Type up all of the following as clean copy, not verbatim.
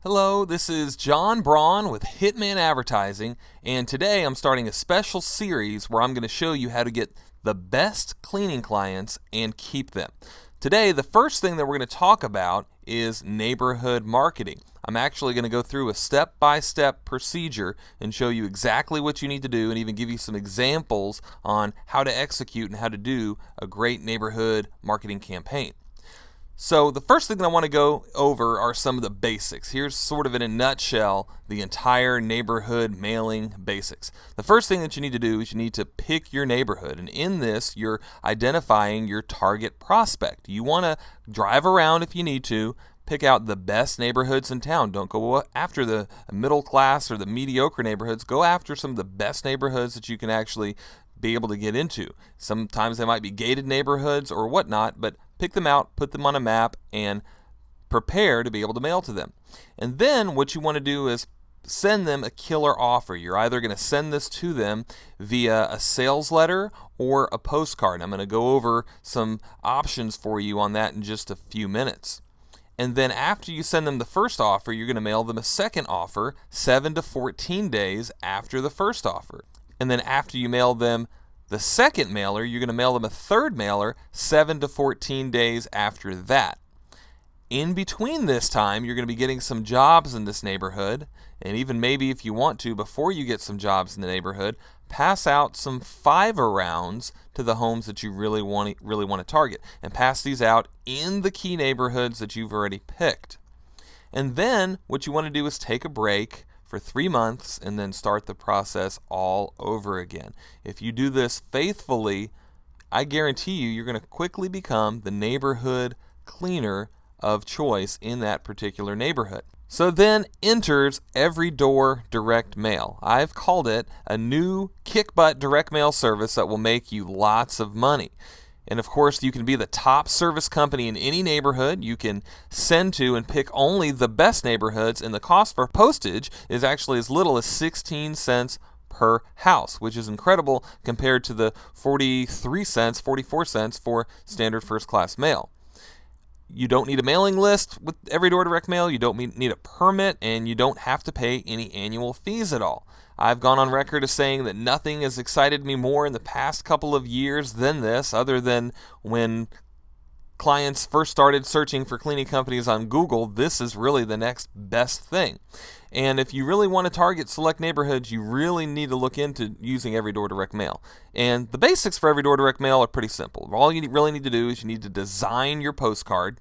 Hello, this is John Braun with Hitman Advertising, and today I'm starting a special series where I'm going to show you how to get the best cleaning clients and keep them. Today, the first thing that we're going to talk about is neighborhood marketing. I'm actually going to go through a step-by-step procedure and show you exactly what you need to do and even give you some examples on how to execute and how to do a great neighborhood marketing campaign. So the first thing that I want to go over are some of the basics. Here's sort of in a nutshell the entire neighborhood mailing basics. The first thing that you need to do is you need to pick your neighborhood, and in this you're identifying your target prospect. You want to drive around if you need to, pick out the best neighborhoods in town. Don't go after the middle class or the mediocre neighborhoods. Go after some of the best neighborhoods that you can actually be able to get into. Sometimes they might be gated neighborhoods or whatnot, but pick them out, put them on a map, and prepare to be able to mail to them. And then what you want to do is send them a killer offer. You're either going to send this to them via a sales letter or a postcard. I'm going to go over some options for you on that in just a few minutes. And then after you send them the first offer, you're going to mail them a second offer 7 to 14 days after the first offer. And then after you mail them the second mailer, you're going to mail them a third mailer 7 to 14 days after that. In between this time, you're going to be getting some jobs in this neighborhood, and even maybe if you want to, before you get some jobs in the neighborhood, pass out some 5 rounds to the homes that you really want to target, and pass these out in the key neighborhoods that you've already picked. And then what you want to do is take a break for 3 months and then start the process all over again. If you do this faithfully, I guarantee you're going to quickly become the neighborhood cleaner of choice in that particular neighborhood. So then enters Every Door Direct Mail. I've called it a new kick-butt direct mail service that will make you lots of money. And of course, you can be the top service company in any neighborhood. You can send to and pick only the best neighborhoods, and the cost for postage is actually as little as 16 cents per house, which is incredible compared to the 44 cents for standard first-class mail. You don't need a mailing list with Every Door Direct Mail. You don't need a permit, and you don't have to pay any annual fees at all. I've gone on record as saying that nothing has excited me more in the past couple of years than this, other than when clients first started searching for cleaning companies on Google. This is really the next best thing. And if you really want to target select neighborhoods, you really need to look into using Every Door Direct Mail. And the basics for Every Door Direct Mail are pretty simple. All you really need to do is you need to design your postcard,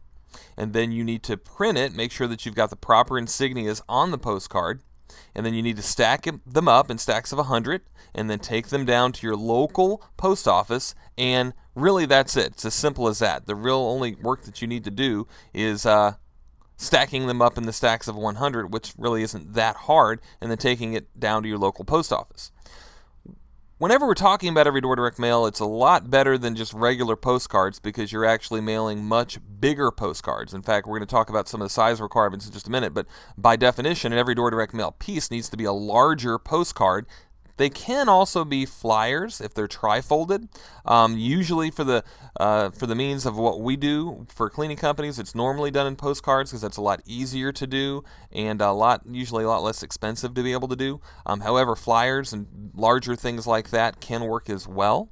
and then you need to print it, make sure that you've got the proper insignias on the postcard, and then you need to stack them up in stacks of 100, and then take them down to your local post office, and really that's it. It's as simple as that. The real only work that you need to do is stacking them up in the stacks of 100, which really isn't that hard, and then taking it down to your local post office. Whenever we're talking about Every Door Direct Mail, it's a lot better than just regular postcards because you're actually mailing much bigger postcards. In fact, we're going to talk about some of the size requirements in just a minute, but by definition, an Every Door Direct Mail piece needs to be a larger postcard. They can also be flyers if they're tri-folded. Usually for the means of what we do for cleaning companies, it's normally done in postcards because that's a lot easier to do and usually a lot less expensive to be able to do. However, flyers and larger things like that can work as well.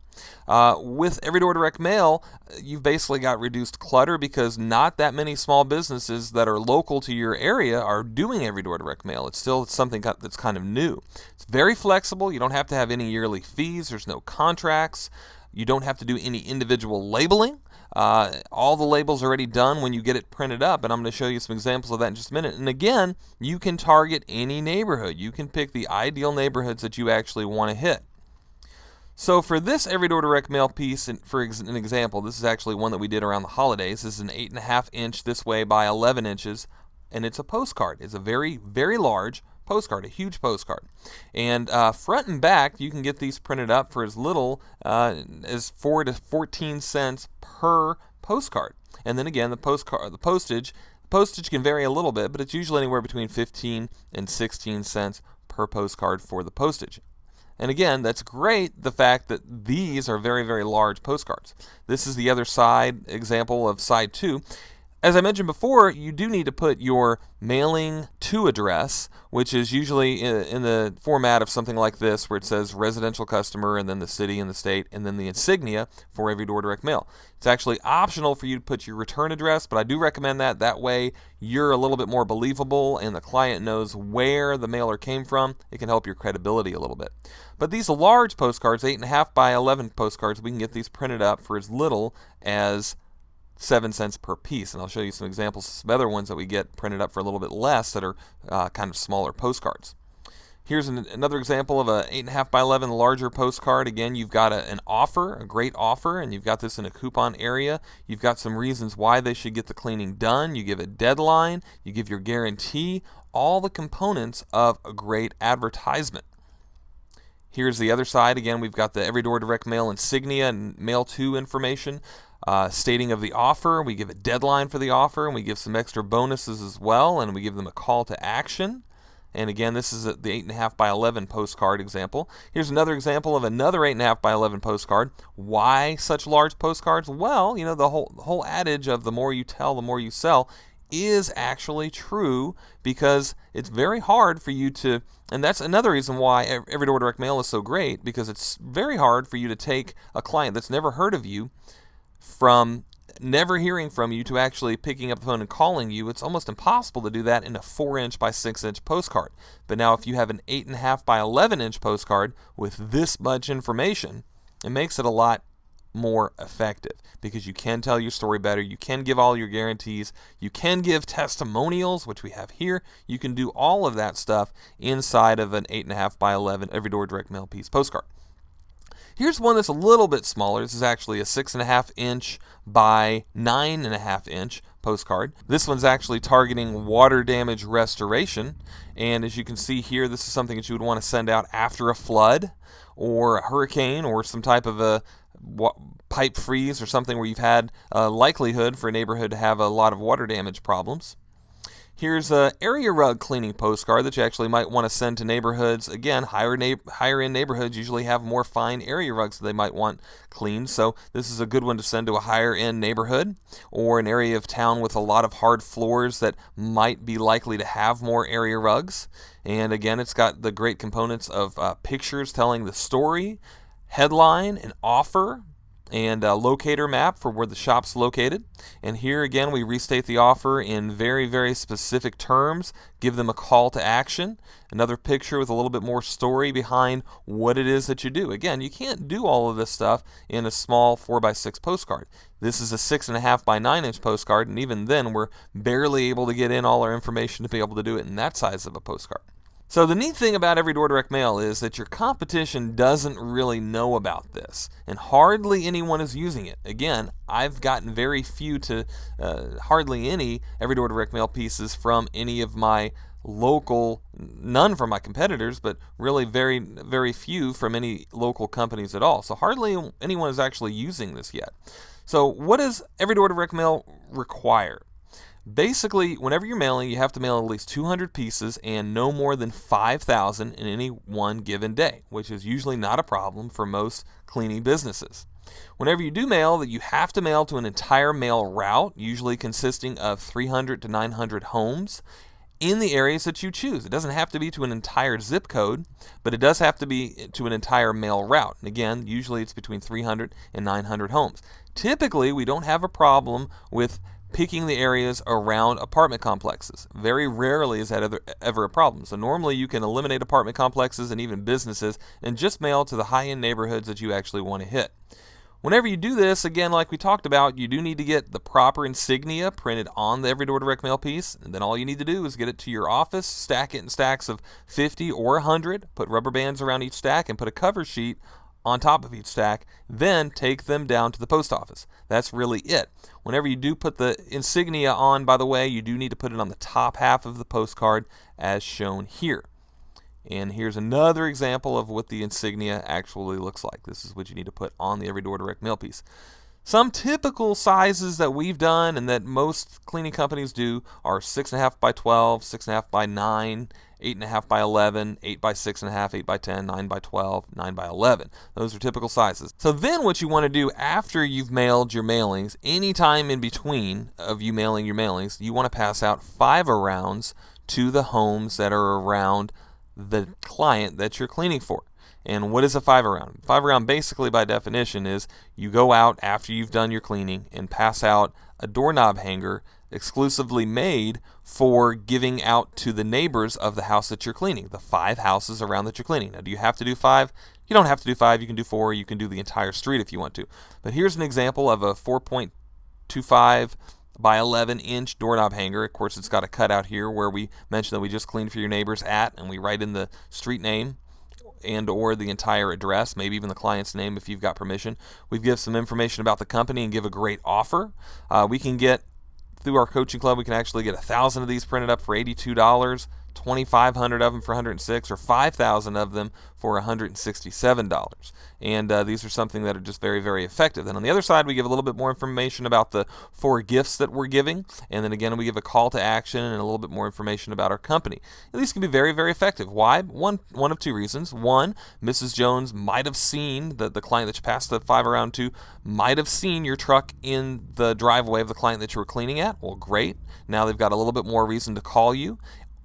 With Every Door Direct Mail, you've basically got reduced clutter because not that many small businesses that are local to your area are doing Every Door Direct Mail. It's still something that's kind of new. It's very flexible. You don't have to have any yearly fees. There's no contracts. You don't have to do any individual labeling. All the labels are already done when you get it printed up, and I'm going to show you some examples of that in just a minute. And again, you can target any neighborhood. You can pick the ideal neighborhoods that you actually want to hit. So for this Every Door Direct Mail piece, for an example, this is actually one that we did around the holidays. This is an 8.5 inch this way by 11 inches, and it's a postcard. It's a very, very large postcard, a huge postcard. And front and back, you can get these printed up for as little as 4 to 14 cents per postcard. And then again, the postage can vary a little bit, but it's usually anywhere between 15 and 16 cents per postcard for the postage. And again, that's great, the fact that these are very, very large postcards. This is the other side example of side 2. As I mentioned before, you do need to put your mailing to address, which is usually in the format of something like this, where it says residential customer and then the city and the state and then the insignia for Every Door Direct Mail. It's actually optional for you to put your return address, but I do recommend that. That way you're a little bit more believable and the client knows where the mailer came from. It can help your credibility a little bit. But these large postcards, 8.5 by 11 postcards, we can get these printed up for as little as 7 cents per piece, and I'll show you some examples of some other ones that we get printed up for a little bit less that are kind of smaller postcards. Here's another example of a 8.5 by 11 larger postcard. Again, you've got an offer, a great offer, and you've got this in a coupon area. You've got some reasons why they should get the cleaning done. You give a deadline, you give your guarantee, all the components of a great advertisement. Here's the other side. Again, we've got the Every Door Direct Mail insignia and mail to information. Stating of the offer, we give a deadline for the offer, and we give some extra bonuses as well, and we give them a call to action. And again, this is the 8.5 by 11 postcard example. Here's another example of another 8.5 by 11 postcard. Why such large postcards? Well, the whole adage of the more you tell, the more you sell is actually true, because it's very hard for you to, and that's another reason why Every Door Direct Mail is so great, because it's very hard for you to take a client that's never heard of you, from never hearing from you to actually picking up the phone and calling you. It's almost impossible to do that in a 4-inch by 6-inch postcard. But now if you have an 8.5 by 11-inch postcard with this much information, it makes it a lot more effective, because you can tell your story better, you can give all your guarantees, you can give testimonials, which we have here. You can do all of that stuff inside of an 8.5 by 11 Every Door Direct Mail piece postcard. Here's one that's a little bit smaller. This is actually a 6.5 inch by 9.5 inch postcard. This one's actually targeting water damage restoration. And as you can see here, this is something that you would want to send out after a flood or a hurricane or some type of a pipe freeze or something where you've had a likelihood for a neighborhood to have a lot of water damage problems. Here's an area rug cleaning postcard that you actually might want to send to neighborhoods. Again, higher end neighborhoods usually have more fine area rugs that they might want cleaned. So this is a good one to send to a higher end neighborhood or an area of town with a lot of hard floors that might be likely to have more area rugs. And again, it's got the great components of pictures telling the story, headline, an offer, and a locator map for where the shop's located. And here again, we restate the offer in very, very specific terms, give them a call to action, another picture with a little bit more story behind what it is that you do. Again, you can't do all of this stuff in a small 4x6 postcard. This is a 6.5 by 9-inch postcard, and even then we're barely able to get in all our information to be able to do it in that size of a postcard. So the neat thing about Every Door Direct Mail is that your competition doesn't really know about this, and hardly anyone is using it. Again, I've gotten very few to hardly any Every Door Direct Mail pieces from any of my local, none from my competitors, but really very, very few from any local companies at all. So hardly anyone is actually using this yet. So what does Every Door Direct Mail require? Basically, whenever you're mailing, you have to mail at least 200 pieces and no more than 5,000 in any one given day, which is usually not a problem for most cleaning businesses. Whenever you do mail, you have to mail to an entire mail route, usually consisting of 300 to 900 homes in the areas that you choose. It doesn't have to be to an entire zip code, but it does have to be to an entire mail route. And again, usually it's between 300 and 900 homes. Typically, we don't have a problem with picking the areas around apartment complexes. Very rarely is that ever a problem. So normally you can eliminate apartment complexes and even businesses and just mail to the high-end neighborhoods that you actually want to hit. Whenever you do this, again, like we talked about, you do need to get the proper insignia printed on the Every Door Direct Mail piece, and then all you need to do is get it to your office, stack it in stacks of 50 or 100, put rubber bands around each stack, and put a cover sheet on top of each stack, then take them down to the post office. That's really it. Whenever you do put the insignia on, by the way, you do need to put it on the top half of the postcard as shown here. And here's another example of what the insignia actually looks like. This is what you need to put on the Every Door Direct Mail piece. Some typical sizes that we've done and that most cleaning companies do are 6.5 by 12, 6.5 by 9, 8.5 by 11, 8 by 6.5, 8 by 10, 9 by 12, 9 by 11. Those are typical sizes. So then what you want to do after you've mailed your mailings, any time in between of you mailing your mailings, you want to pass out 5-arounds to the homes that are around the client that you're cleaning for. And what is a 5-around? 5-around basically by definition is you go out after you've done your cleaning and pass out a doorknob hanger exclusively made for giving out to the neighbors of the house that you're cleaning, the 5 houses around that you're cleaning. Now, do you have to do 5? You don't have to do 5. You can do 4. You can do the entire street if you want to. But here's an example of a 4.25 by 11-inch doorknob hanger. Of course, it's got a cutout here where we mentioned that we just cleaned for your neighbors at, and we write in the street name and or the entire address, maybe even the client's name if you've got permission. We give some information about the company and give a great offer. We can get, through our coaching club, we can actually get 1,000 of these printed up for $82, 2,500 of them for $106, or 5,000 of them for $167. And these are something that are just very, very effective. Then on the other side, we give a little bit more information about the 4 gifts that we're giving. And then again, we give a call to action and a little bit more information about our company. And these can be very, very effective. Why? One of 2 reasons. One, Mrs. Jones might have seen, the client that you passed the 5-around to, might have seen your truck in the driveway of the client that you were cleaning at. Well, great. Now they've got a little bit more reason to call you.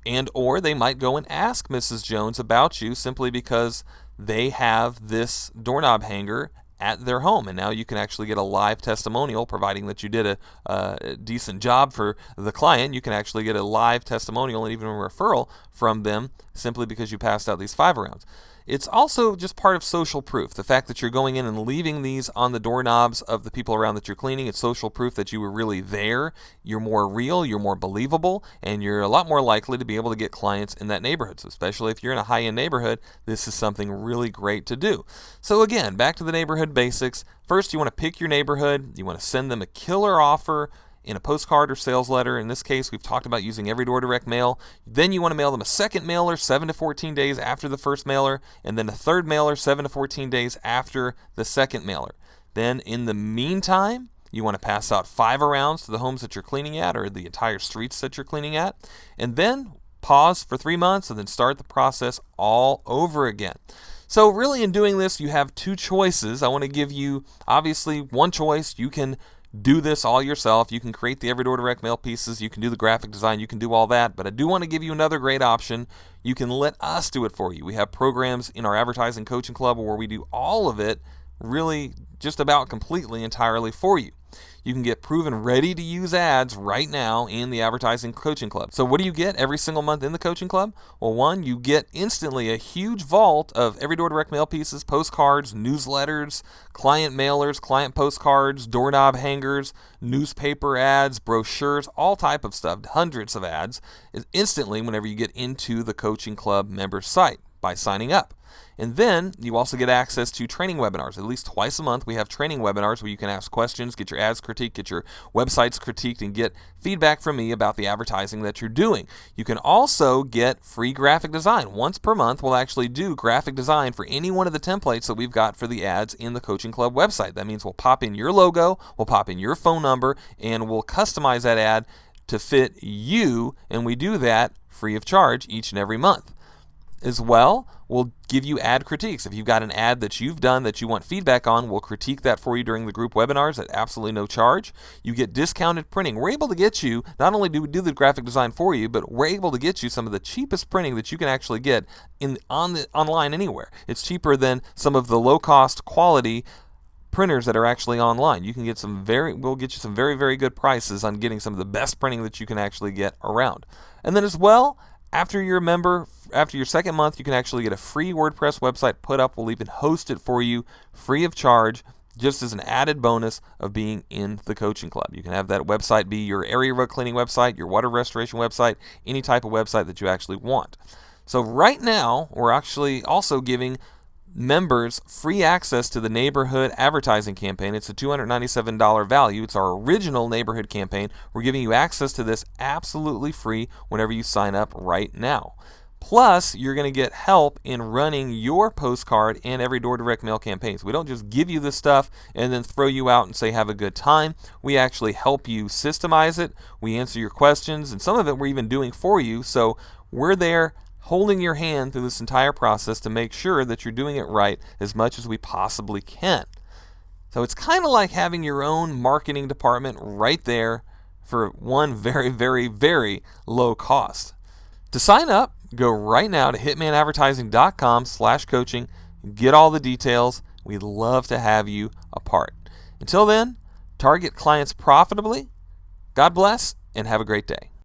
And or they might go and ask Mrs. Jones about you simply because they have this doorknob hanger at their home. And now you can actually get a live testimonial, providing that you did a decent job for the client. You can actually get a live testimonial and even a referral from them simply because you passed out these 5-arounds. It's also just part of social proof. The fact that you're going in and leaving these on the doorknobs of the people around that you're cleaning, it's social proof that you were really there. You're more real, you're more believable, and you're a lot more likely to be able to get clients in that neighborhood. So especially if you're in a high-end neighborhood, this is something really great to do. So again, back to the neighborhood basics. First, you want to pick your neighborhood. You want to send them a killer offer in a postcard or sales letter. In this case, we've talked about using every door direct mail. Then you want to mail them a second mailer 7 to 14 days after the first mailer, and then a third mailer 7 to 14 days after the second mailer. Then in the meantime, you want to pass out 5-arounds to the homes that you're cleaning at or the entire streets that you're cleaning at, and then pause for 3 months and then start the process all over again. So really in doing this, you have 2 choices. I want to give you obviously one choice. You can do this all yourself. You can create the every door direct mail pieces. You can do the graphic design. You can do all that. But I do want to give you another great option. You can let us do it for you. We have programs in our advertising coaching club where we do all of it really just about completely entirely for you. You can get proven ready to use ads right now in the advertising coaching club. So what do you get every single month in the coaching club? Well, one, you get instantly a huge vault of every door direct mail pieces, postcards, newsletters, client mailers, client postcards, doorknob hangers, newspaper ads, brochures, all type of stuff, hundreds of ads, instantly whenever you get into the coaching club member site by signing up. And then you also get access to training webinars. At least twice a month we have training webinars where you can ask questions, get your ads critiqued, get your websites critiqued, and get feedback from me about the advertising that you're doing. You can also get free graphic design. Once per month we'll actually do graphic design for any one of the templates that we've got for the ads in the Coaching Club website. That means we'll pop in your logo, we'll pop in your phone number, and we'll customize that ad to fit you, and we do that free of charge each and every month. As well, we'll give you ad critiques. If you've got an ad that you've done that you want feedback on, we'll critique that for you during the group webinars at absolutely no charge. You get discounted printing. We're able to get you, not only do we do the graphic design for you, but we're able to get you some of the cheapest printing that you can actually get online anywhere. It's cheaper than some of the low-cost quality printers that are actually online. You can get we'll get you some very, very good prices on getting some of the best printing that you can actually get around. And then as well, after you're a member, after your second month, you can actually get a free WordPress website put up. We'll even host it for you free of charge, just as an added bonus of being in the coaching club. You can have that website be your area rug cleaning website, your water restoration website, any type of website that you actually want. So right now, we're actually also giving members free access to the neighborhood advertising campaign. It's a $297 value. It's our original neighborhood campaign. We're giving you access to this absolutely free whenever you sign up right now. Plus, you're going to get help in running your postcard and every door direct mail campaigns. We don't just give you this stuff and then throw you out and say have a good time. We actually help you systemize it. We answer your questions, and some of it we're even doing for you. So we're there holding your hand through this entire process to make sure that you're doing it right as much as we possibly can. So it's kind of like having your own marketing department right there for one very, very, very low cost. To sign up, go right now to hitmanadvertising.com/coaching. Get all the details. We'd love to have you a part. Until then, target clients profitably. God bless and have a great day.